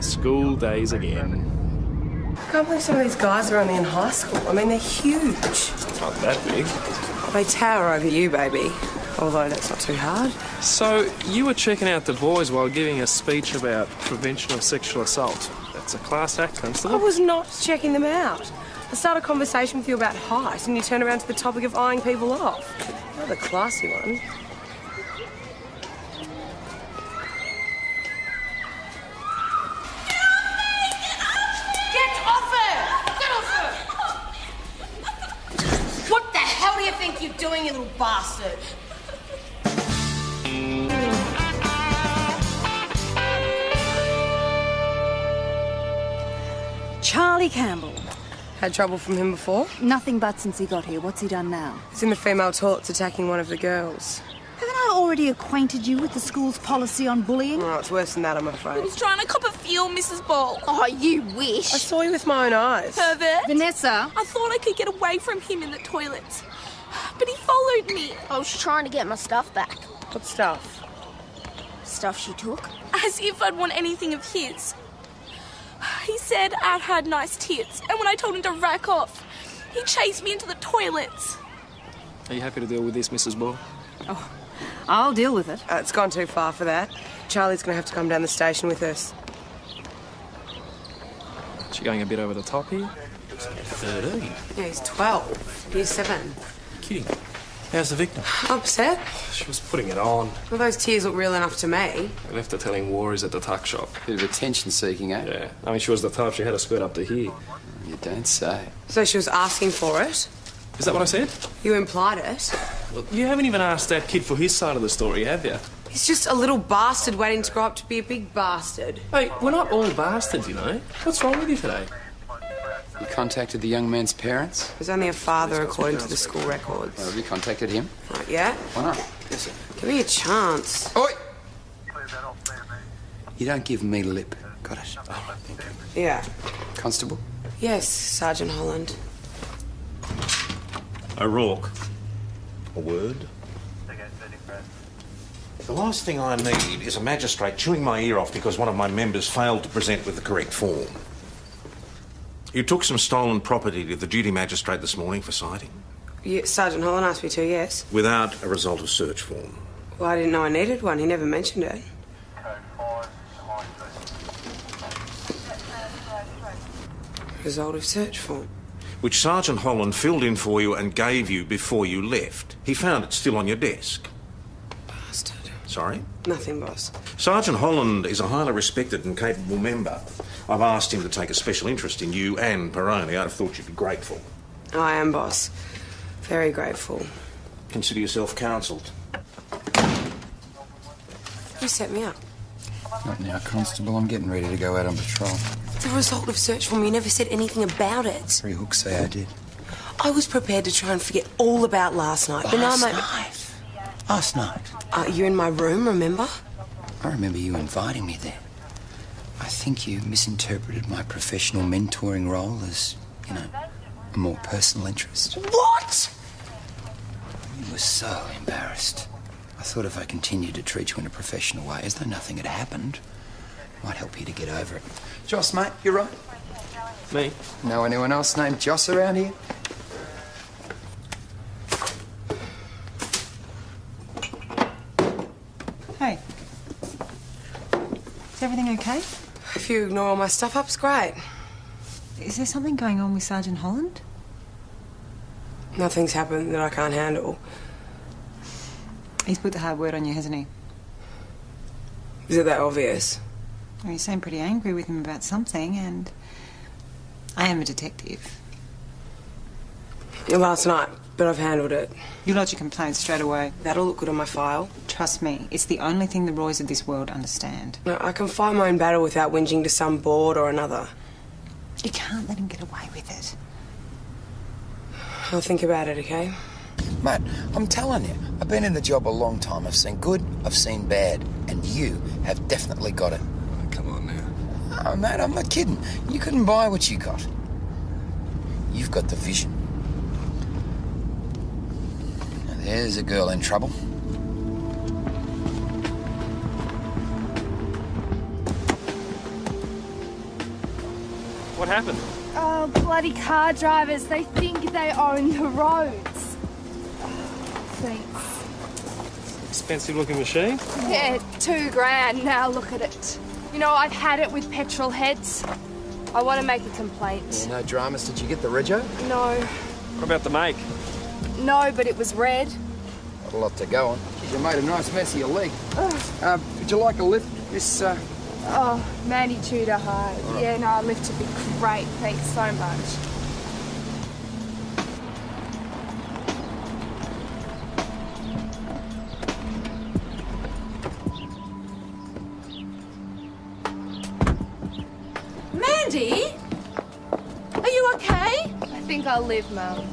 School days again. I can't believe some of these guys are only in high school. I mean, they're huge. It's not that big. They tower over you, baby. Although that's not too hard. So, you were checking out the boys while giving a speech about prevention of sexual assault. That's a class act, Constable. I was not checking them out. I started a conversation with you about height and you turn around to the topic of eyeing people off. You're the classy one. What the hell do you think you're doing, you little bastard? Charlie Campbell. Had trouble from him before? Nothing but since he got here. What's he done now? He's in the female toilets attacking one of the girls. Haven't I already acquainted you with the school's policy on bullying? Oh, it's worse than that, I'm He afraid. was trying to cop a feel, Mrs. Ball. Oh, you wish. I saw you with my own eyes. Pervert. Vanessa. I thought I could get away from him in the toilets. But he followed me. I was trying to get my stuff back. What stuff? Stuff she took. As if I'd want anything of his. He said I'd had nice tits, and when I told him to rack off, he chased me into the toilets. Are you happy to deal with this, Mrs. Ball? Oh, I'll deal with it. It's gone too far for that. Charlie's going to have to come down the station with us. She going a bit over the top here? 13. Yeah, he's 12. Year 7. Kidding. How's the victim? Upset? She was putting it on. Well, those tears look real enough to me. I left her telling worries at the tuck shop. Bit of attention-seeking, eh? Yeah. I mean, she was the type, she had a skirt up to here. You don't say. So she was asking for it? Is that what I said? You implied it. Look, you haven't even asked that kid for his side of the story, have you? He's just a little bastard waiting to grow up to be a big bastard. Hey, we're not all bastards, you know. What's wrong with you today? You contacted the young man's parents? There's only a father according to the school records. Have you contacted him? Not yet. Why not? Yes, sir. Give me a chance. Oi! You don't give me lip. Got it. Oh, thank you. Yeah. Constable? Yes, Sergeant Holland. O'Rourke. A word? The last thing I need is a magistrate chewing my ear off because one of my members failed to present with the correct form. You took some stolen property to the duty magistrate this morning for citing? Yeah, Sergeant Holland asked me to, yes. Without a result of search form? Well, I didn't know I needed one. He never mentioned it. Result of search form. Which Sergeant Holland filled in for you and gave you before you left. He found it still on your desk. Bastard. Sorry? Nothing, boss. Sergeant Holland is a highly respected and capable member. I've asked him to take a special interest in you and Peroni. I'd have thought you'd be grateful. I am, boss. Very grateful. Consider yourself counselled. You set me up. Not now, Constable. I'm getting ready to go out on patrol. The result of search form, you never said anything about it. 3 hooks say I did. I was prepared to try and forget all about last night, but now Last night? you're in my room, remember? I remember you inviting me there. I think you misinterpreted my professional mentoring role as, you know, a more personal interest. What? You were so embarrassed. I thought if I continued to treat you in a professional way, as though nothing had happened, might help you to get over it. Joss, mate, you're right. Me? Know anyone else named Joss around here? Hey. Is everything okay? If you ignore all my stuff-ups, great. Is there something going on with Sergeant Holland? Nothing's happened that I can't handle. He's put the hard word on you, hasn't he? Is it that obvious? Well, you seem pretty angry with him about something, and I am a detective. Last night, but I've handled it. You lodge your complaint straight away. That'll look good on my file. Trust me, it's the only thing the Roys of this world understand. No, I can fight my own battle without whinging to some board or another. You can't let him get away with it. I'll think about it, okay? Mate, I'm telling you, I've been in the job a long time. I've seen good, I've seen bad, and you have definitely got it. Come on now. Oh, mate, I'm not kidding. You couldn't buy what you got. You've got the vision. Now, there's a girl in trouble. happened? Oh, bloody car drivers. They think they own the roads. Thanks. Expensive looking machine. Yeah, $2,000. Now look at it. You know, I've had it with petrol heads. I want to make a complaint. Yeah, no dramas. Did you get the rego? No. What about the make? No, but it was red. Got a lot to go on. You made a nice mess of your leg. Would you like a lift, Miss... Oh, Mandy Tudor High. Right. Yeah, no, a lift would be great. Thanks so much. Mandy? Are you okay? I think I'll live, Mum.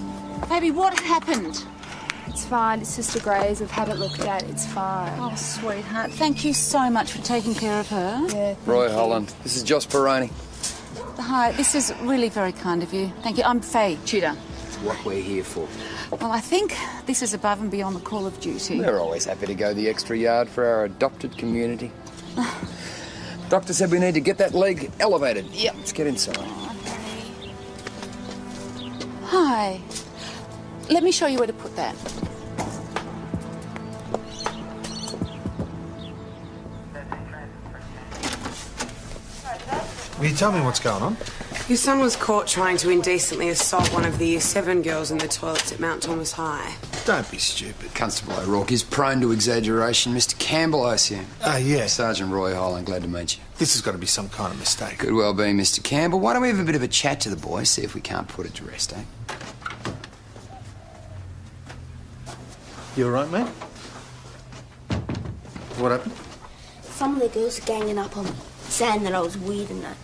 Baby, what happened? It's fine. It's just a graze. I've had it looked at. It's fine. Oh, sweetheart, thank you so much for taking care of her. Yeah. Roy Holland. This is Josh Peroni. Hi, this is really very kind of you. Thank you. I'm Faye Tudor. It's what we're here for. Well, I think this is above and beyond the call of duty. We're always happy to go the extra yard for our adopted community. Doctor said we need to get that leg elevated. Yeah, let's get inside. Hi. Let me show you where to put that. Will you tell me what's going on? Your son was caught trying to indecently assault one of the Year 7 girls in the toilets at Mount Thomas High. Don't be stupid. Constable O'Rourke is prone to exaggeration. Mr. Campbell, I assume. Yeah. Sergeant Roy Holland, glad to meet you. This has got to be some kind of mistake. Could well be, Mr. Campbell. Why don't we have a bit of a chat to the boy, see if we can't put it to rest, eh? You all right, mate? What happened? Some of the girls are ganging up on me, saying that I was weird and that.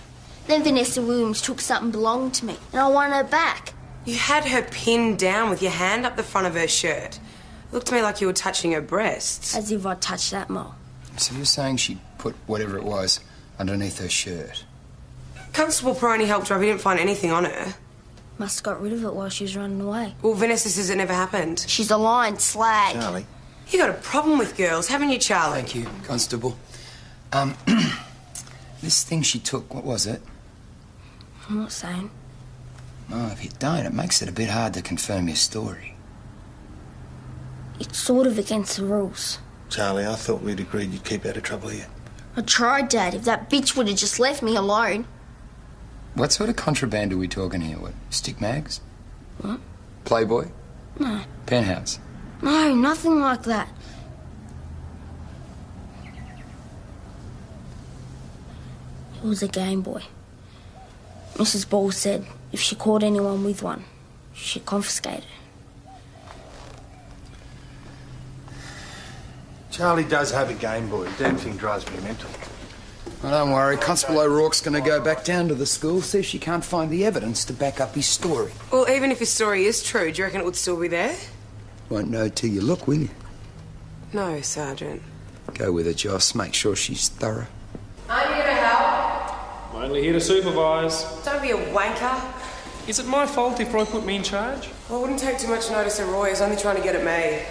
Then Vanessa Williams took something belonged to me, and I wanted her back. You had her pinned down with your hand up the front of her shirt. It looked to me like you were touching her breasts. As if I'd touched that more. So you're saying she put whatever it was underneath her shirt? Constable Peroni helped her up. He didn't find anything on her. Must have got rid of it while she was running away. Well, Vanessa says it never happened. She's a lying slag. Charlie. You got a problem with girls, haven't you, Charlie? Thank you, Constable. This thing she took, what was it? I'm not saying. Oh, if you don't, it makes it a bit hard to confirm your story. It's sort of against the rules. Charlie, I thought we'd agreed you'd keep out of trouble here. I tried, Dad. If that bitch would have just left me alone. What sort of contraband are we talking here? What, stick mags? What? Playboy? No. Penthouse? No, nothing like that. It was a Game Boy. Mrs. Ball said if she caught anyone with one, she'd confiscate it. Charlie does have a Game Boy. The damn thing drives me mental. Well, don't worry. Constable O'Rourke's going to go back down to the school, see if she can't find the evidence to back up his story. Well, even if his story is true, do you reckon it would still be there? Won't know till you look, will you? No, Sergeant. Go with her, Joss. Make sure she's thorough. I'm here to help. I'm only here to supervise. Don't be a wanker. Is it my fault if Roy put me in charge? Well, it wouldn't take too much notice of Roy. He's only trying to get at me.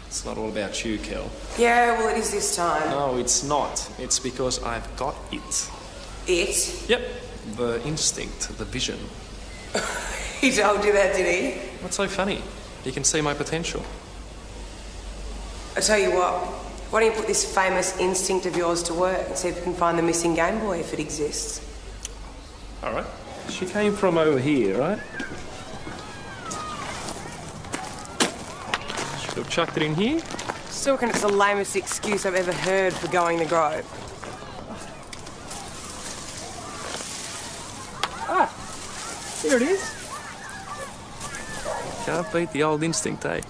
It's not all about you, Kel. Yeah, well, it is this time. No, it's not. It's because I've got it. It? Yep. The instinct, the vision. He told you that, did he? What's so funny? You can see my potential. I tell you what, why don't you put this famous instinct of yours to work and see if you can find the missing Game Boy if it exists? All right. She came from over here, right? Should have chucked it in here. Still reckon it's the lamest excuse I've ever heard for going the Grove. Ah, here it is. Can't beat the old instinct, eh?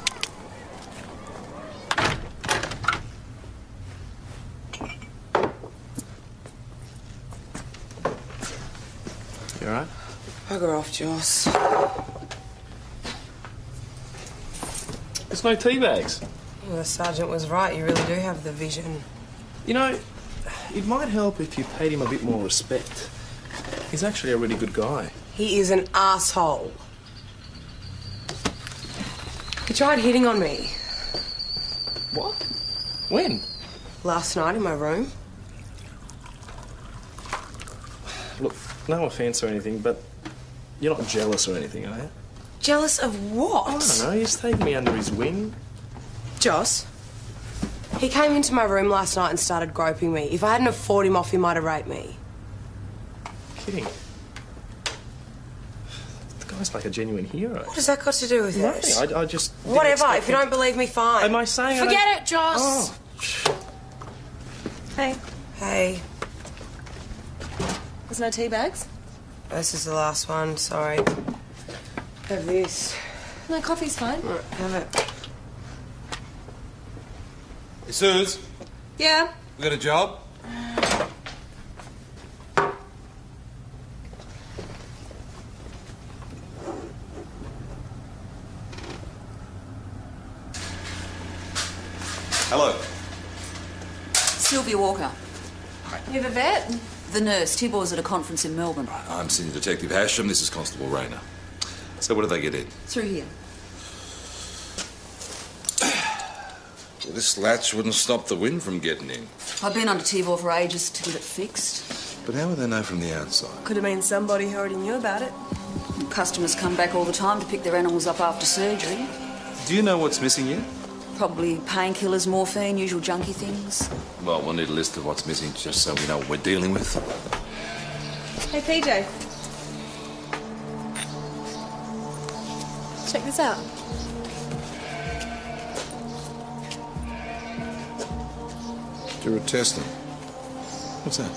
You all right? Bugger off, Joss. There's no tea bags. Well, the sergeant was right. You really do have the vision. You know, it might help if you paid him a bit more respect. He's actually a really good guy. He is an asshole. He tried hitting on me. What? When? Last night in my room. Look, no offence or anything, but You're not jealous or anything, are you? Jealous of what? I don't know. He's taken me under his wing. Joss, he came into my room last night and started groping me. If I hadn't have fought him off, he might have raped me. Kidding. The guy's like a genuine hero. What has that got to do with this? Nothing. I just... didn't Whatever. expect If you him don't believe me, fine. Am I saying I Forget don't- it, Joss. Oh. Hey, Hey, there's no tea bags? this is the last one. Sorry. Have this. No, coffee's fine. Right, have it. Hey, Suze, Yeah. we got a job? Hello. Sylvia Walker. You're the vet? The nurse. Tibor's at a conference in Melbourne. I'm Senior Detective Hasham. This is Constable Rayner. So what did they get in? Through here. Well, this latch wouldn't stop the wind from getting in. I've been under Tibor for ages to get it fixed. But how would they know from the outside? Could have been somebody who already knew about it. Customers come back all the time to pick their animals up after surgery. Do you know what's missing yet? Probably painkillers, morphine, usual junkie things. Well, we'll need a list of what's missing just so we know what we're dealing with. Hey, PJ. Check this out. Duratestin. What's that?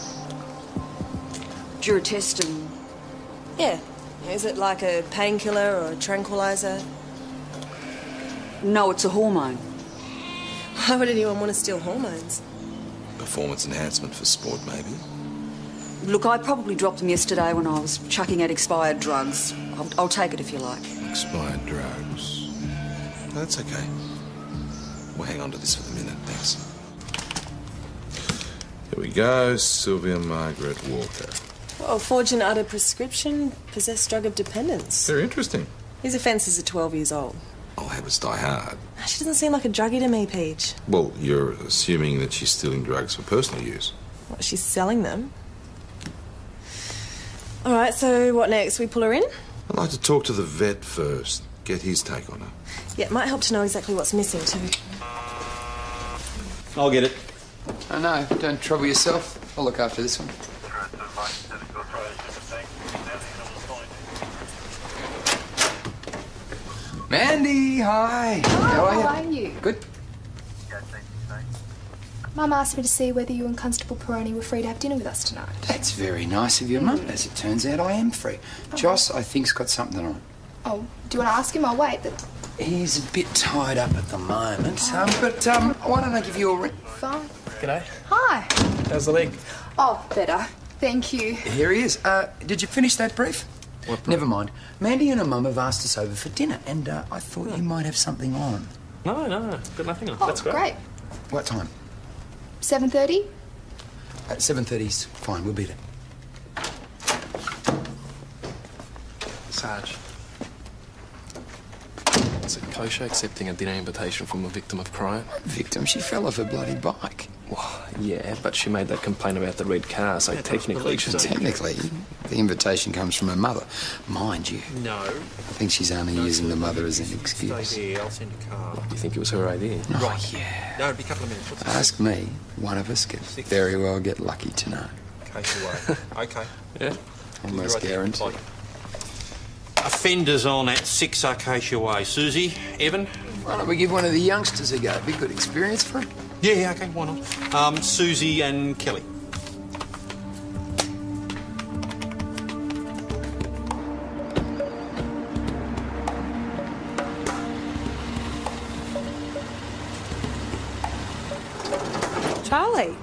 Duratestin. Yeah. Is it like a painkiller or a tranquilizer? No, it's a hormone. Why would anyone want to steal hormones? Performance enhancement for sport, maybe? Look, I probably dropped them yesterday when I was chucking out expired drugs. I'll take it if you like. Expired drugs. No, that's okay. We'll hang on to this for the minute, thanks. Here we go, Sylvia Margaret Walker. Well, forging out a prescription, possessed drug of dependence. Very interesting. His offences are 12 years old. All habits die hard. She doesn't seem like a druggie to me, Peach. Well, you're assuming that she's stealing drugs for personal use. What, she's selling them? All right, so what next? We pull her in? I'd like to talk to the vet first, get his take on her. Yeah, it might help to know exactly what's missing, too. I'll get it. Oh, no, don't trouble yourself. I'll look after this one. Mandy, hi. How are you? How are you? Good. Mum asked me to see whether you and Constable Peroni were free to have dinner with us tonight. That's very nice of you, Mum. As it turns out, I am free. Joss, I think's got something on. Oh, do you want to ask him? I'll wait. But He's a bit tied up at the moment, but why don't I give you a ring? fine. G'day. Hi. How's the leg? Oh, better. Thank you. Here he is. Did you finish that brief? What? Never mind. Mandy and her mum have asked us over for dinner, and I thought you might have something on. No, got nothing on. Oh, That's great. great. What time? 7:30? 7:30's fine. We'll be there. Sarge. Is it kosher accepting a dinner invitation from a victim of crime? Victim? She fell off her bloody bike. Well, yeah, but she made that complaint about the red car, so technically she's... Technically, the invitation comes from her mother. Mind you. No. I think she's only using the mother as an excuse. Stay here, I'll send a car. Do you think it was her idea? Oh, yeah. No, it'll be a couple of minutes. What's Ask me. One of us could very well get lucky tonight. Case away. Okay. Yeah? Almost guaranteed. Offenders on at 6 Acacia Way. Susie, Evan? Why don't we give one of the youngsters a go? Be a good experience for him. Yeah, okay, why not? Susie and Kelly. Charlie.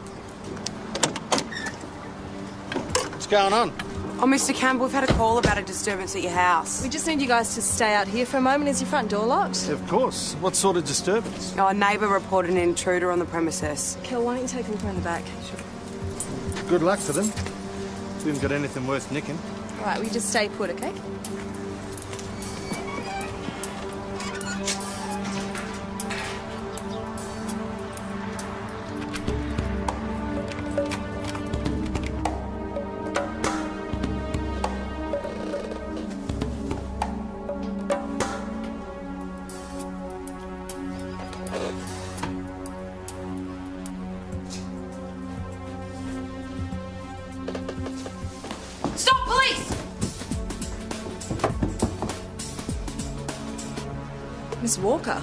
What's going on? Oh, Mr. Campbell, we've had a call about a disturbance at your house. We just need you guys to stay out here for a moment. Is your front door locked? Of course. What sort of disturbance? Oh, a neighbour reported an intruder on the premises. Kel, why don't you take them from the back? Good luck to them. We haven't got anything worth nicking. All right, we just stay put, okay? Stop, police! Miss Walker.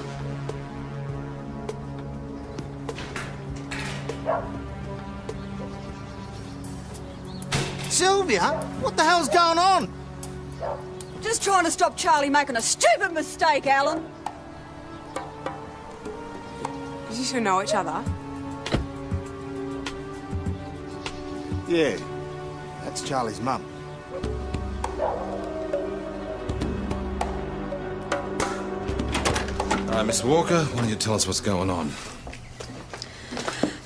Sylvia, what the hell's going on? Just trying to stop Charlie making a stupid mistake, Alan. Did you two know each other? Yeah, that's Charlie's mum. Miss Walker, why don't you tell us what's going on?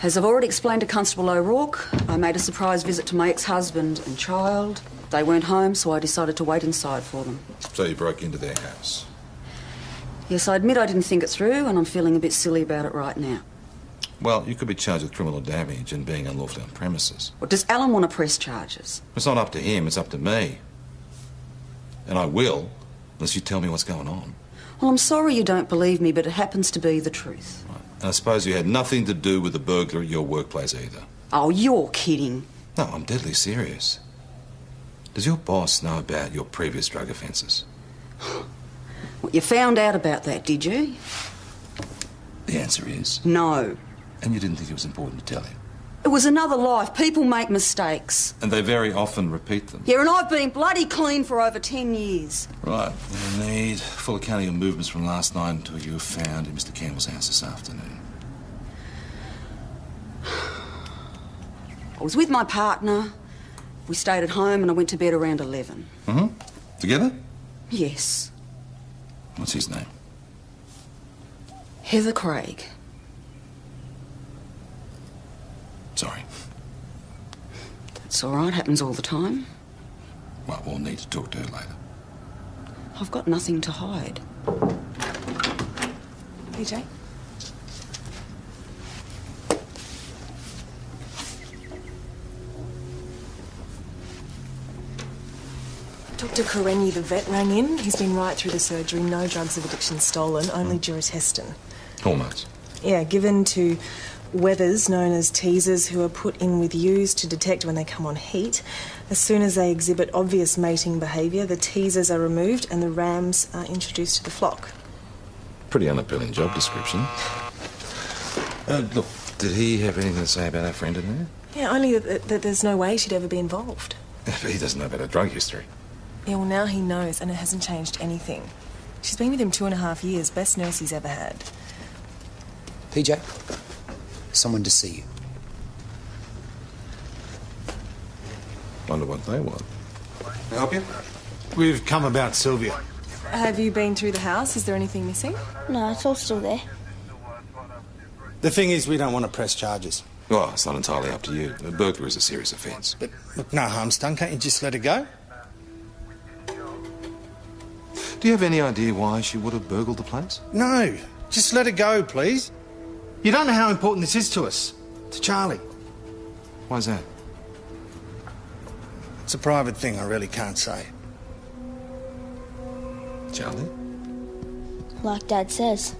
As I've already explained to Constable O'Rourke, I made a surprise visit to my ex-husband and child. They weren't home, so I decided to wait inside for them. So you broke into their house? Yes, I admit I didn't think it through, and I'm feeling a bit silly about it right now. Well, you could be charged with criminal damage and being unlawfully on premises. Well, does Alan want to press charges? It's not up to him, it's up to me. And I will, unless you tell me what's going on. Well, I'm sorry you don't believe me, but it happens to be the truth. Right. And I suppose you had nothing to do with the burglary at your workplace either. Oh, you're kidding. No, I'm deadly serious. Does your boss know about your previous drug offences? Well, you found out about that, did you? The answer is... No. And you didn't think it was important to tell him? It was another life. People make mistakes. And they very often repeat them. Yeah, and I've been bloody clean for over 10 years. Right. You need full account of your movements from last night until you were found in Mr. Campbell's house this afternoon. I was with my partner. We stayed at home and I went to bed around 11. Mm-hmm. Together? Yes. What's his name? Heather Craig. Sorry. It's all right. Happens all the time. Well, we'll need to talk to her later. I've got nothing to hide. PJ? Dr. Karenyi, the vet, rang in. He's been right through the surgery. No drugs of addiction stolen, only Durateston. Hormones. Yeah, given to wethers known as teasers who are put in with ewes to detect when they come on heat. As soon as they exhibit obvious mating behaviour, the teasers are removed and the rams are introduced to the flock. Pretty unappealing job description. Look, did he have anything to say about our friend in there? Yeah, only that there's no way she'd ever be involved. But he doesn't know about her drug history. Yeah, well, now he knows, and it hasn't changed anything. She's been with him 2.5 years, best nurse he's ever had. PJ, someone to see you. Wonder what they want. Can I help you? We've come about Sylvia. Have you been through the house? Is there anything missing? No, it's all still there. The thing is, we don't want to press charges. Well, it's not entirely up to you. A burglary is a serious offence. But look, no harm's done. Can't you just let her go? Do you have any idea why she would have burgled the place? No. Just let her go, please. You don't know how important this is to us. To Charlie. Why's that? It's a private thing. I really can't say. Charlie? Like Dad says.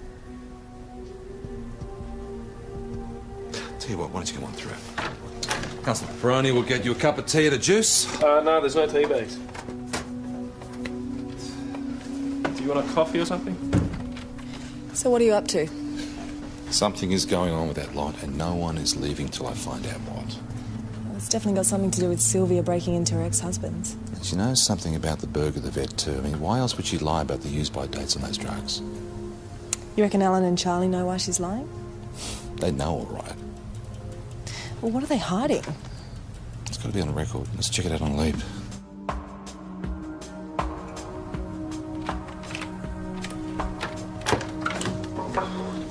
Tell you what, why don't you come on through? Constable Peroni will get you a cup of tea and a juice. No, there's no tea bags. Do you want a coffee or something? So what are you up to? Something is going on with that lot, and no one is leaving till I find out what. Well, it's definitely got something to do with Sylvia breaking into her ex-husband's. She knows something about the burger, the vet, too. I mean, why else would she lie about the use-by dates on those drugs? You reckon Alan and Charlie know why she's lying? They know all right. Well, what are they hiding? It's got to be on a record. Let's check it out on Leap.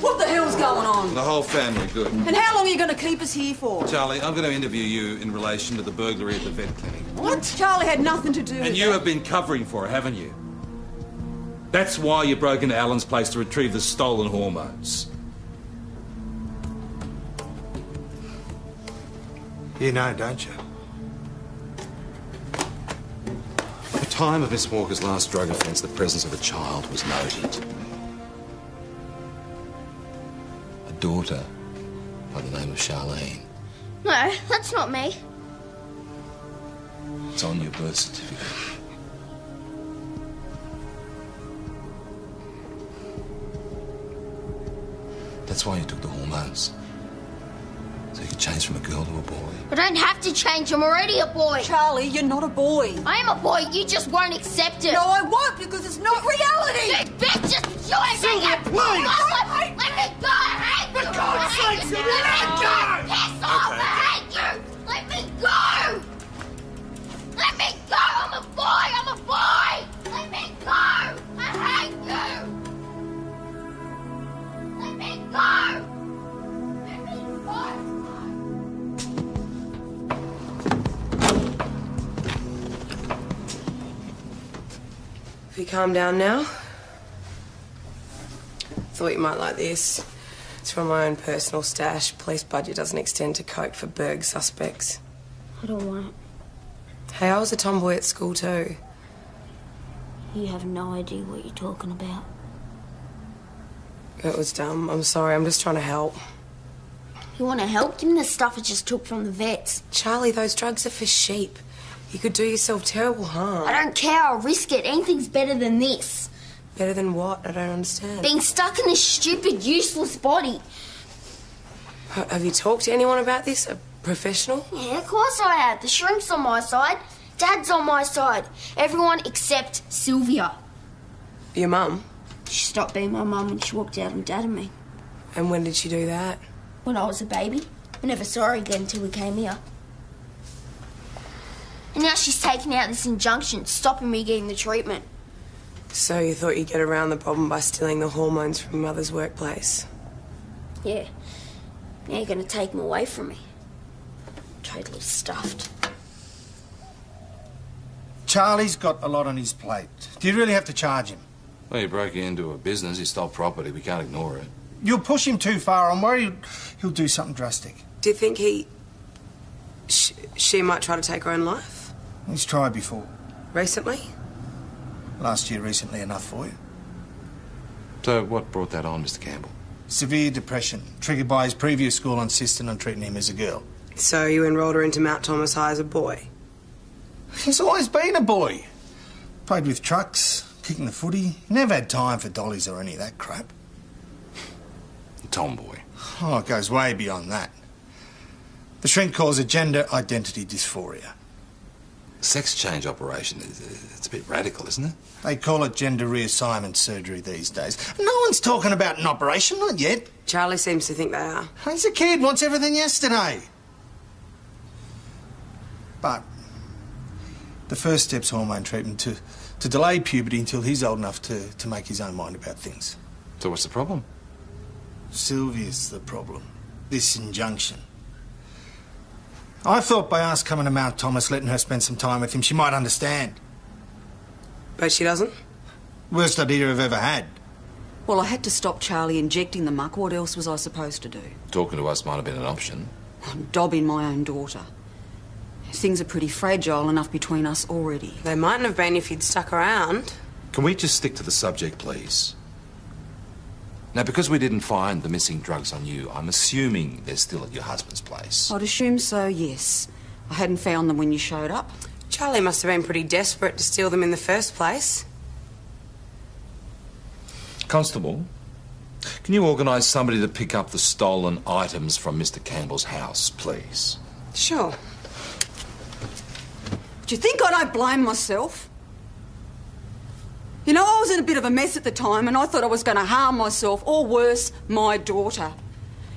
What the hell's going on? The whole family, good. And how long are you going to keep us here for? Charlie, I'm going to interview you in relation to the burglary at the vet clinic. What? Charlie had nothing to do with And you have been covering for her, haven't you? That's why you broke into Alan's place to retrieve the stolen hormones. You know, don't you? At the time of Miss Walker's last drug offence, the presence of a child was noted. daughter by the name of Charlene. No, that's not me. It's on your birth certificate. That's why you took the hormones. So you could change from a girl to a boy. I don't have to change. I'm already a boy. Charlie, you're not a boy. I am a boy. You just won't accept it. No, I won't, because it's not reality. You bitch, just do it. Sylvia, please! Let me go. I hate you. For God's sake, Sylvia, let it go! Piss off. I hate you. Let me go. Let me go. I'm a boy. I'm a boy. Let me go. I hate you. Let me go. Let me go. Have you calmed down now? Thought you might like this. It's from my own personal stash. Police budget doesn't extend to coke for Berg suspects. I don't want it. Hey, I was a tomboy at school too. You have no idea what you're talking about. It was dumb. I'm sorry. I'm just trying to help. You want to help? Give me the stuff I just took from the vets. Charlie, those drugs are for sheep. You could do yourself terrible harm. I don't care. I'll risk it. Anything's better than this. Better than what? I don't understand. Being stuck in this stupid, useless body. Have you talked to anyone about this? A professional? Yeah, of course I have. The shrink's on my side. Dad's on my side. Everyone except Sylvia. Your mum? She stopped being my mum when she walked out on Dad and me. And when did she do that? When I was a baby. I never saw her again until we came here. And now she's taking out this injunction, stopping me getting the treatment. So you thought you'd get around the problem by stealing the hormones from your mother's workplace? Yeah. Now you're going to take them away from me. Totally stuffed. Charlie's got a lot on his plate. Do you really have to charge him? Well, he broke into a business, he stole property, we can't ignore it. You'll push him too far. I'm worried he'll do something drastic. Do you think she might try to take her own life? He's tried before. Recently? Last year, recently enough for you. So what brought that on, Mr. Campbell? Severe depression, triggered by his previous school insisting on treating him as a girl. So you enrolled her into Mount Thomas High as a boy? He's always been a boy. Played with trucks, kicking the footy. Never had time for dollies or any of that crap. Tomboy. Oh, it goes way beyond that. The shrink calls it gender identity dysphoria. Sex change operation, it's a bit radical, isn't it? They call it gender reassignment surgery these days. No one's talking about an operation, not yet. Charlie seems to think they are. He's a kid, wants everything yesterday. But the first step's hormone treatment to delay puberty until he's old enough to make his own mind about things. So what's the problem? Sylvia's the problem. This injunction. I thought by us coming to Mount Thomas, letting her spend some time with him, she might understand. But she doesn't? Worst idea I've ever had. Well, I had to stop Charlie injecting the muck. What else was I supposed to do? Talking to us might have been an option. I'm dobbing my own daughter. Things are pretty fragile enough between us already. They mightn't have been if you'd stuck around. Can we just stick to the subject, please? Now, because we didn't find the missing drugs on you, I'm assuming they're still at your husband's place. I'd assume so, yes. I hadn't found them when you showed up. Charlie must have been pretty desperate to steal them in the first place. Constable, can you organise somebody to pick up the stolen items from Mr. Campbell's house, please? Sure. Do you think I don't blame myself? You know, I was in a bit of a mess at the time and I thought I was going to harm myself, or worse, my daughter.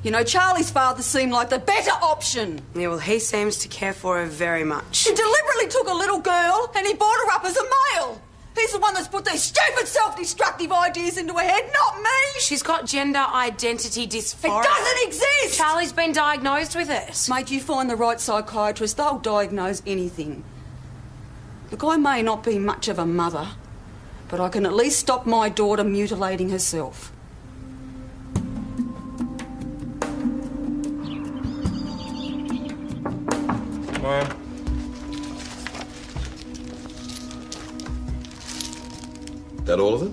You know, Charlie's father seemed like the better option. Yeah, well, he seems to care for her very much. He deliberately took a little girl and he brought her up as a male. He's the one that's put these stupid self-destructive ideas into her head, not me. She's got gender identity dysphoria. It doesn't exist. Charlie's been diagnosed with it. Mate, you find the right psychiatrist, they'll diagnose anything. Look, I may not be much of a mother, but I can at least stop my daughter mutilating herself. Ma'am. That all of it?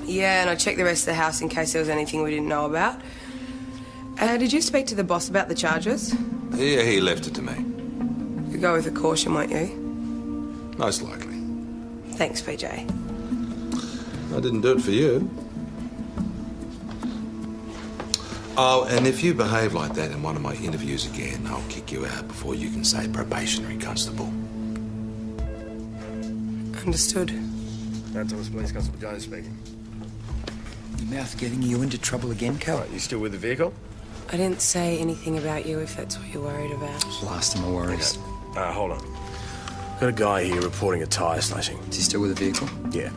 Yeah, and I checked the rest of the house in case there was anything we didn't know about. Did you speak to the boss about the charges? Yeah, he left it to me. You'll go with a caution, won't you? Most likely. Thanks, PJ. I didn't do it for you. Oh, and if you behave like that in one of my interviews again, I'll kick you out before you can say probationary constable. Understood. Mount Thomas Police Constable Jones speaking. Your mouth getting you into trouble again, Cal? Right, you still with the vehicle? I didn't say anything about you if that's what you're worried about. Last of my worries. Okay. Hold on. Got a guy here reporting a tyre slashing. Is he still with the vehicle? Yeah.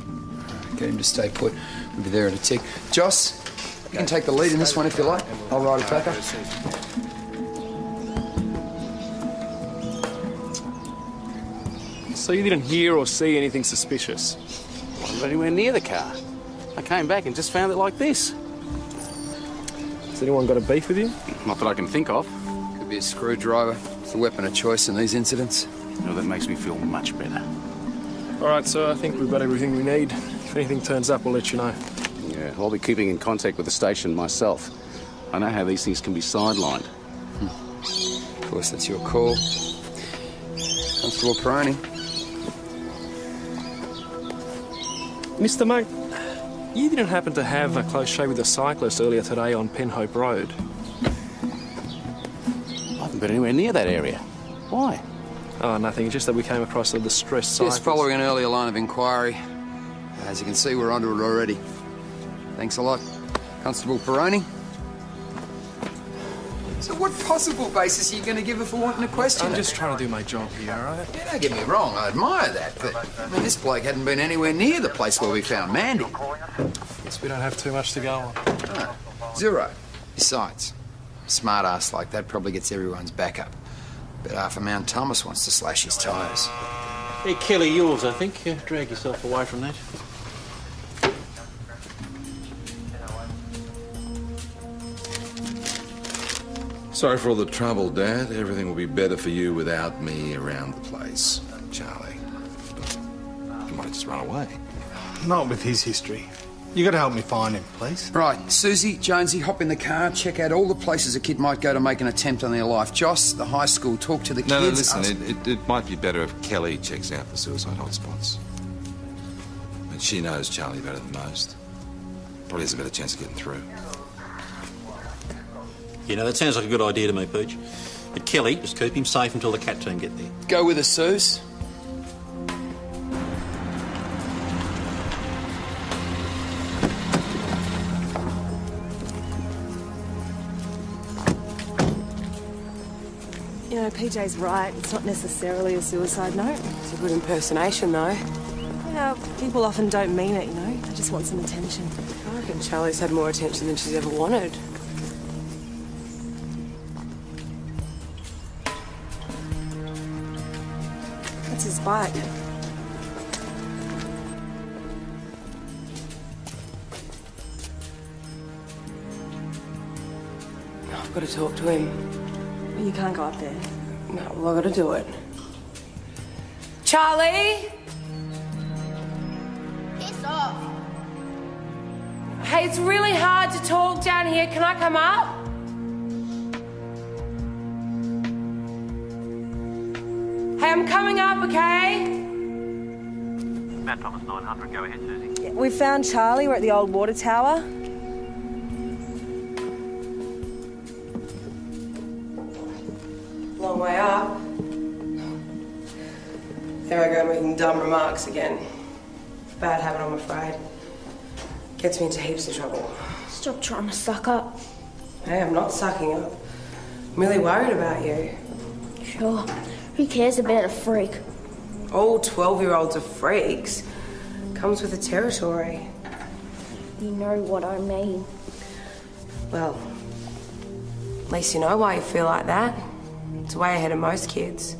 Get him to stay put. We'll be there in a tick. Joss, you can take the lead in this one if you like. I'll ride a tracker. So you didn't hear or see anything suspicious? I wasn't anywhere near the car. I came back and just found it like this. Has anyone got a beef with you? Not that I can think of. Could be a screwdriver. It's the weapon of choice in these incidents. No, that makes me feel much better. All right, so I think we've got everything we need. If anything turns up, we'll let you know. Yeah, I'll be keeping in contact with the station myself. I know how these things can be sidelined. Of course, that's your call. Constable Peroni. Mr. Mate, you didn't happen to have a close shave with a cyclist earlier today on Penhope Road? I haven't been anywhere near that area. Why? Oh, nothing. It's just that we came across a distressed cyclist. Just following an earlier line of inquiry. As you can see, we're onto it already. Thanks a lot, Constable Peroni. So what possible basis are you going to give her for wanting to question I'm her? just trying to do my job here, all right? Yeah, don't get me wrong, I admire that, but, I mean, this bloke hadn't been anywhere near the place where we found Mandy. Guess we don't have too much to go on. No, zero. Besides, a smart ass like that probably gets everyone's back up. But half of Mount Thomas wants to slash his tyres. Hey, Kelly, yours, I think. Drag yourself away from that. Sorry for all the trouble, Dad. Everything will be better for you without me around the place, Charlie. But you might just run away. Not with his history. You got to help me find him, please. Right, Susie, Jonesy, hop in the car, check out all the places a kid might go to make an attempt on their life. Joss, the high school, talk to the No, kids. listen, it might be better if Kelly checks out the suicide hotspots. I mean, she knows Charlie better than most. Probably has a better chance of getting through. You know, that sounds like a good idea to me, Pooch. But Kelly, just keep him safe until the cat team get there. Go with us, Suze. You know, PJ's right. It's not necessarily a suicide note. It's a good impersonation, though. Yeah, people often don't mean it, you know. They just want some attention. I reckon Charlie's had more attention than she's ever wanted. That's his bike. I've got to talk to him. You can't go up there. No, well, I've got to do it. Charlie? Piss off. Hey, it's really hard to talk down here. Can I come up? Hey, I'm coming up, okay? Mount Thomas 900, go ahead, Susie. We found Charlie. We're at the old water tower. Long way up. There I go making dumb remarks again. Bad habit, I'm afraid. Gets me into heaps of trouble. Stop trying to suck up. Hey, I'm not sucking up. I'm really worried about you. Sure. Who cares about a freak? All 12-year-olds are freaks. Comes with the territory. You know what I mean. Well, at least you know why you feel like that. It's way ahead of most kids.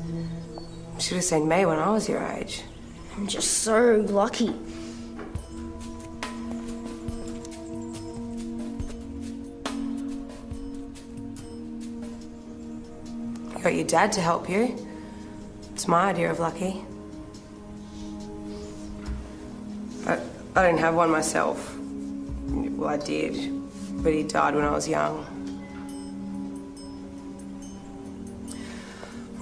Should have seen me when I was your age. I'm just so lucky. You got your dad to help you. It's my idea of lucky. I didn't have one myself. Well, I did, but he died when I was young.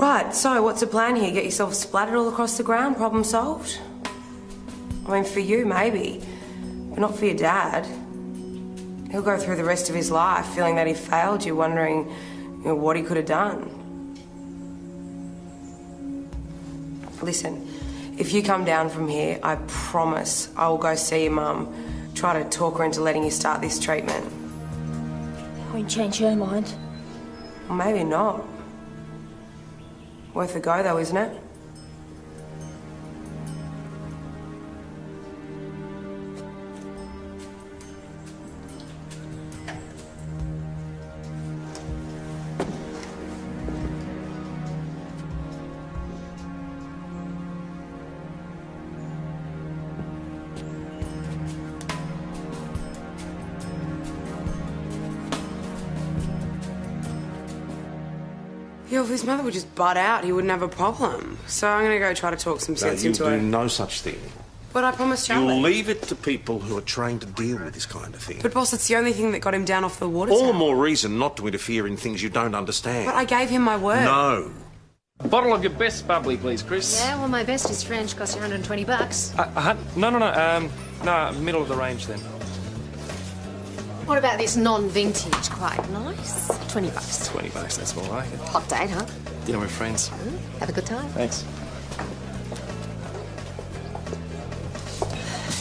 Right, so what's the plan here? Get yourself splattered all across the ground, problem solved? I mean, for you, maybe, but not for your dad. He'll go through the rest of his life feeling that he failed you, wondering, what he could have done. Listen, if you come down from here, I promise I will go see your mum, try to talk her into letting you start this treatment. Won't change her mind. Well, maybe not. Worth a go, though, isn't it? Yeah, if his mother would just butt out, he wouldn't have a problem. So I'm going to go try to talk some sense into you her. do no such thing. But I promised Charlie. You'll leave it to people who are trained to deal with this kind of thing. But, boss, it's the only thing that got him down off the water All the tower. more reason not to interfere in things you don't understand. But I gave him my word. No. A bottle of your best bubbly, please, Chris. Yeah, well, my best is French, costs you $120. No, middle of the range then. What about this non-vintage? Quite nice. $20. $20, that's more like it. Hot date, huh? Dinner with friends. Have a good time. Thanks.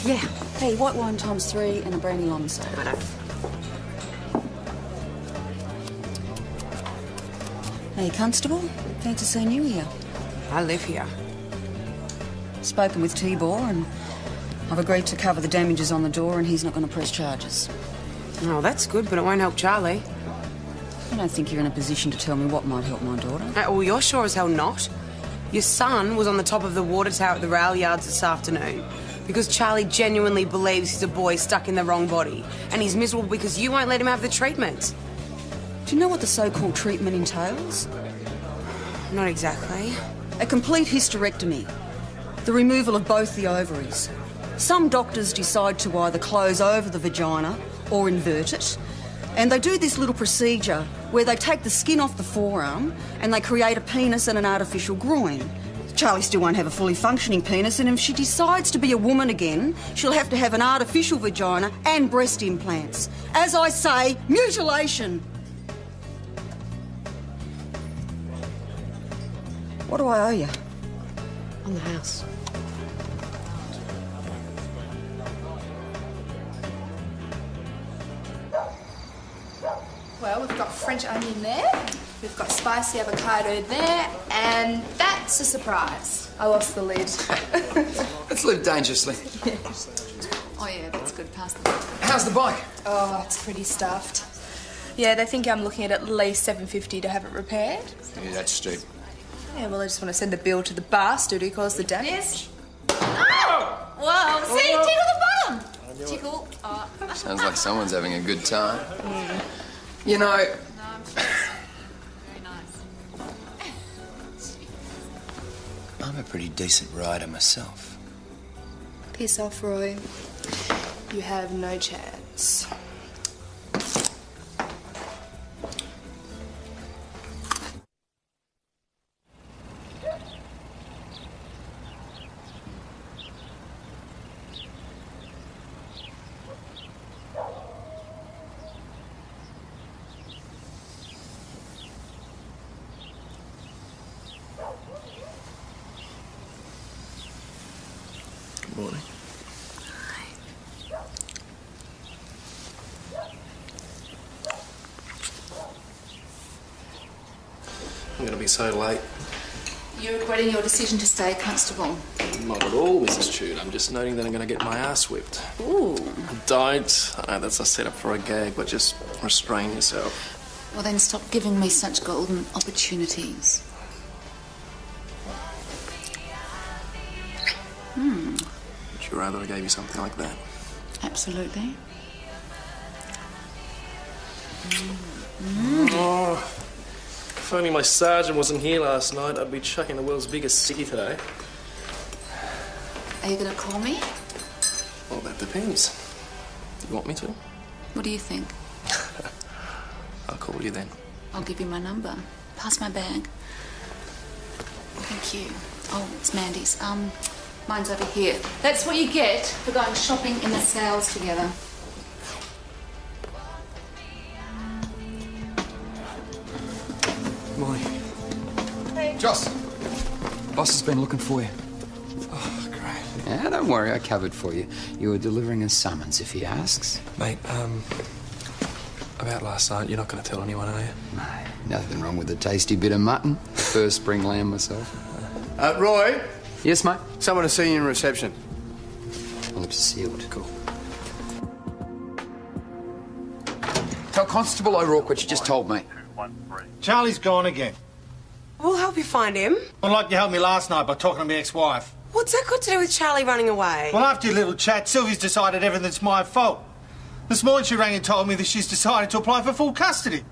Yeah. Hey, white wine times 3 and a brandy lime soda. Hey, Constable. Fancy seeing you here. I live here. Spoken with Tibor and I've agreed to cover the damages on the door and he's not going to press charges. Oh, that's good, but it won't help Charlie. I don't think you're in a position to tell me what might help my daughter. Well, you're sure as hell not. Your son was on the top of the water tower at the rail yards this afternoon because Charlie genuinely believes he's a boy stuck in the wrong body, and he's miserable because you won't let him have the treatment. Do you know what the so-called treatment entails? Not exactly. A complete hysterectomy. The removal of both the ovaries. Some doctors decide to either close over the vagina or invert it. And they do this little procedure where they take the skin off the forearm and they create a penis and an artificial groin. Charlie still won't have a fully functioning penis, and if she decides to be a woman again, she'll have to have an artificial vagina and breast implants. As I say, mutilation. What do I owe you? On the house. Well, we've got French onion there, we've got spicy avocado there, and that's a surprise. I lost the lid. Let's live dangerously. Oh yeah, that's good. Pass the lid. How's the bike? Oh, it's pretty stuffed. Yeah, they think I'm looking at least $750 to have it repaired. Yeah, that's steep. Yeah, well, I just want to send the bill to the bastard who caused the damage. Oh! Whoa! See, tickle the bottom. Tickle. Oh. Sounds like someone's having a good time. You know... Very nice. I'm a pretty decent rider myself. Piss off, Roy. You have no chance. Good morning. I'm going to be so late. You're regretting your decision to stay, Constable. Not at all, Mrs. Chute. I'm just noting that I'm going to get my ass whipped. Ooh. Don't. I know that's a setup for a gag, but just restrain yourself. Well, then stop giving me such golden opportunities. Would you rather I gave you something like that? Absolutely. Oh, if only my sergeant wasn't here last night, I'd be chucking the world's biggest sickie today. Are you going to call me? Well, that depends. You want me to? What do you think? I'll call you then. I'll give you my number. Pass my bag. Thank you. Oh, it's Mandy's. Mine's over here. That's what you get for going shopping in the sales together. Morning. Hey. Joss. Boss has been looking for you. Oh, great. Yeah, don't worry, I covered for you. You were delivering a summons if he asks. Mate, about last night, you're not going to tell anyone, are you? No, nothing wrong with a tasty bit of mutton. First spring lamb myself. Roy? Yes, mate? Someone to see you in reception. My lips are sealed. Cool. Tell Constable O'Rourke what you just told me. Charlie's gone again. We'll help you find him. Well, like you helped me last night by talking to my ex-wife. What's that got to do with Charlie running away? Well, after your little chat, Sylvie's decided everything's my fault. This morning she rang and told me that she's decided to apply for full custody.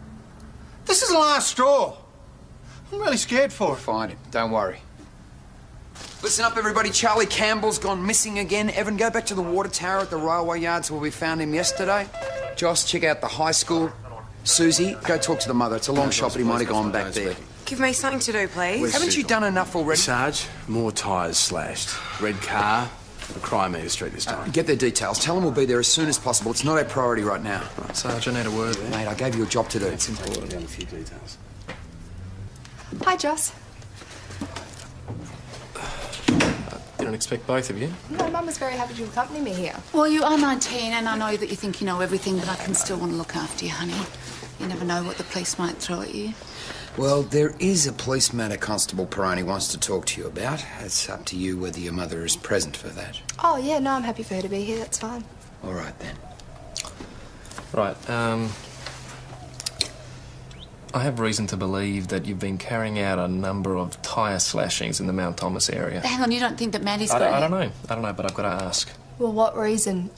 This is the last straw. I'm really scared for her. Find him. Don't worry. Listen up, everybody. Charlie Campbell's gone missing again. Evan, go back to the water tower at the railway yards where we found him yesterday. Joss, check out the high school. Susie, go talk to the mother. It's a long shot, but he might have gone back there. Give me something to do, please. Haven't you done enough already? Sarge, more tyres slashed. Red car, the Crimea Street this time. Get their details. Tell them we'll be there as soon as possible. It's not our priority right now. Right, Sarge, I need a word. Mate, I gave you a job to do. It's important. A few details. Hi, Joss. Didn't expect both of you. No, Mum was very happy to accompany me here. Well, you are 19 and I know that you think you know everything, but I can still want to look after you, honey. You never know what the police might throw at you. Well, there is a police matter Constable Peroni wants to talk to you about. It's up to you whether your mother is present for that. Oh, yeah, no, I'm happy for her to be here. That's fine. All right, then. Right, I have reason to believe that you've been carrying out a number of tyre slashings in the Mount Thomas area. Hang on, you don't think that Mandy's got I don't know, but I've got to ask. Well, what reason?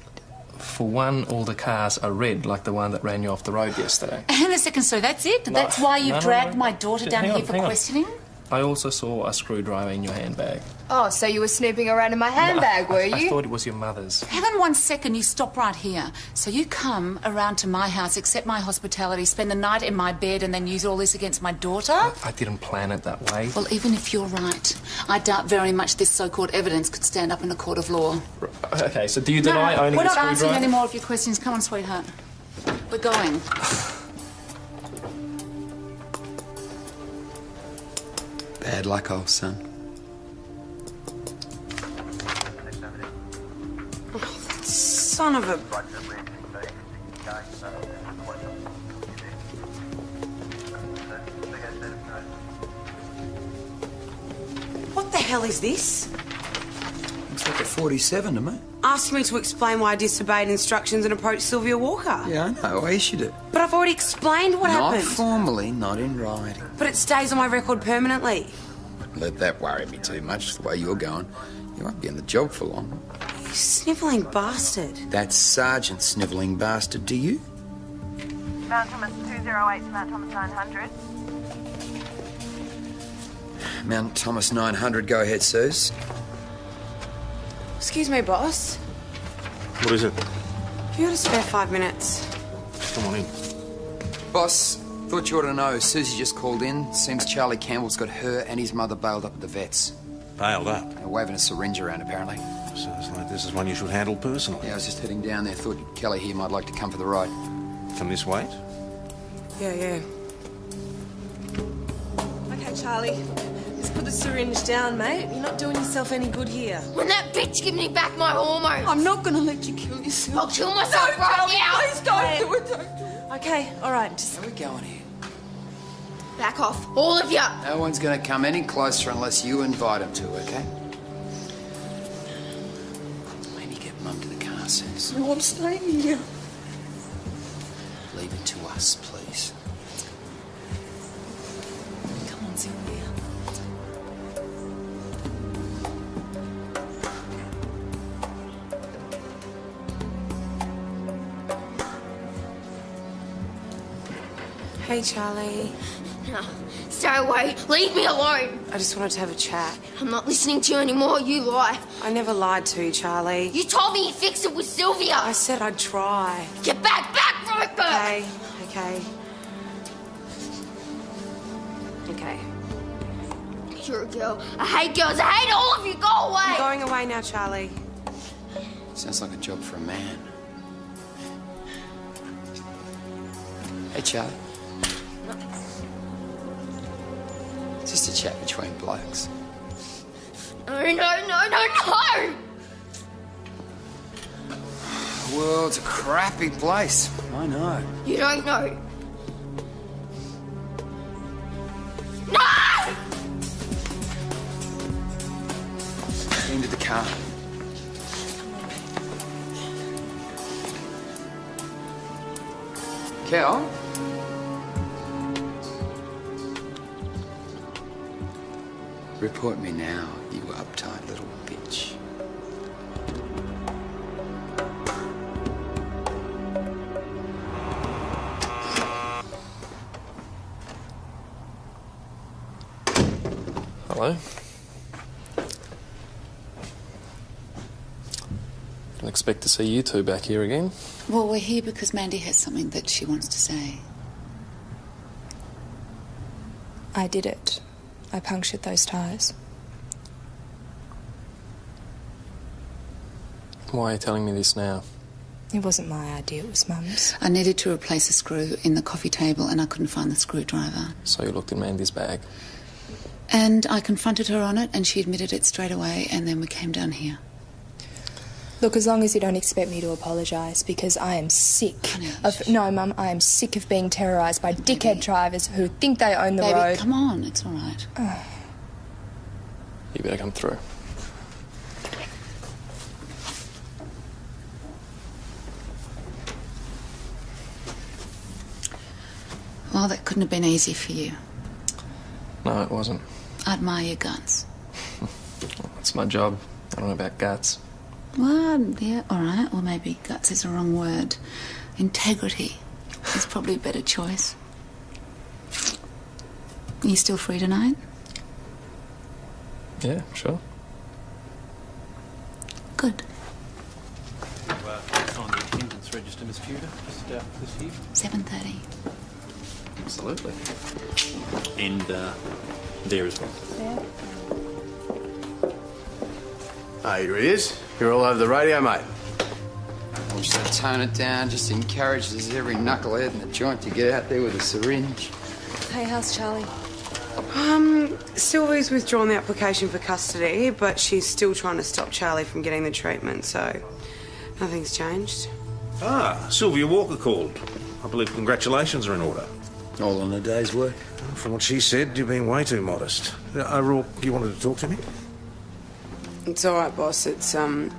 For one, all the cars are red, like the one that ran you off the road yesterday. Hang on a second, so that's it? No, That's why you've no, dragged my daughter down Hang here on, for hang on. questioning? I also saw a screwdriver in your handbag. Oh, so you were snooping around in my handbag, were you? I thought it was your mother's. Hang on 1 second, you stop right here. So you come around to my house, accept my hospitality, spend the night in my bed and then use all this against my daughter? I didn't plan it that way. Well, even if you're right, I doubt very much this so-called evidence could stand up in a court of law. Okay, so do you deny owning we're the not answering screwdriver? any more of your questions. Come on, sweetheart. We're going. Bad luck, old son. Son of a... What the hell is this? Looks like a 47 to me. Asked me to explain why I disobeyed instructions and approached Sylvia Walker. Yeah, I know. I issued it. But I've already explained what Not happened. formally, not in writing. But it stays on my record permanently. Let that worry me too much, the way you're going. You won't be in the job for long. You snivelling bastard. That's Sergeant Snivelling Bastard to you? Mount Thomas 208 to Mount Thomas 900. Mount Thomas 900, go ahead, sirs. Excuse me, boss. What is it? Have you got a spare 5 minutes? Come on in. Boss, thought you ought to know. Susie just called in. Seems Charlie Campbell's got her and his mother bailed up at the vets. Bailed up? They're waving a syringe around, apparently. Sounds like this is one you should handle personally. Yeah, I was just heading down there. Thought Kelly here might like to come for the ride. Can this wait? Yeah. Okay, Charlie. Just put the syringe down, mate. You're not doing yourself any good here. When that bitch give me back my hormones. I'm not going to let you kill yourself. I'll kill myself Don't, right Charlie, now. Please don't do it. Don't. Okay, all right. Just... Where are we going here? Back off, all of you. No one's going to come any closer unless you invite them to, okay? Maybe get Mum to the car, sis. No, I'm staying here. Leave it to us, please. Come on, Sylvia. Hey, Charlie. No, stay away. Leave me alone. I just wanted to have a chat. I'm not listening to you anymore. You lie. I never lied to you, Charlie. You told me you fixed it with Sylvia. I said I'd try. Get back, Roper. Okay. you're a girl. I hate girls. I hate all of you. Go away. I'm going away now, Charlie. Sounds like a job for a man. Hey, Charlie. Just a chat between blokes. No, no, no, no, no! The world's a crappy place. I know. You don't know. No! Into the car. Kel? Report me now, you uptight little bitch. Hello. Didn't expect to see you two back here again. Well, we're here because Mandy has something that she wants to say. I did it. I punctured those tyres. Why are you telling me this now? It wasn't my idea, it was Mum's. I needed to replace a screw in the coffee table and I couldn't find the screwdriver. So you looked in Mandy's bag? And I confronted her on it and she admitted it straight away and then we came down here. Look, as long as you don't expect me to apologise, because I am sick of... No, Mum, I am sick of being terrorised by dickhead drivers who think they own the road. Baby, come on, it's all right. You better come through. Well, that couldn't have been easy for you. No, it wasn't. I admire your guts. It's my job. I don't know about guts. Well, yeah, all right. Or maybe guts is the wrong word. Integrity is probably a better choice. Are you still free tonight? Yeah, sure. Good. Sign the attendance register, Miss Tudor. Just this here. 7:30. Absolutely. And there as well. Yeah. Ah, here it is. You're all over the radio, mate. I wish they'd tone it down. Just encourages every knucklehead in the joint to get out there with a syringe. Hey, how's Charlie? Sylvie's withdrawn the application for custody, but she's still trying to stop Charlie from getting the treatment, so nothing's changed. Ah, Sylvia Walker called. I believe congratulations are in order. All on a day's work. From what she said, you've been way too modest. Rourke, you wanted to talk to me? It's all right, boss. It's nothing.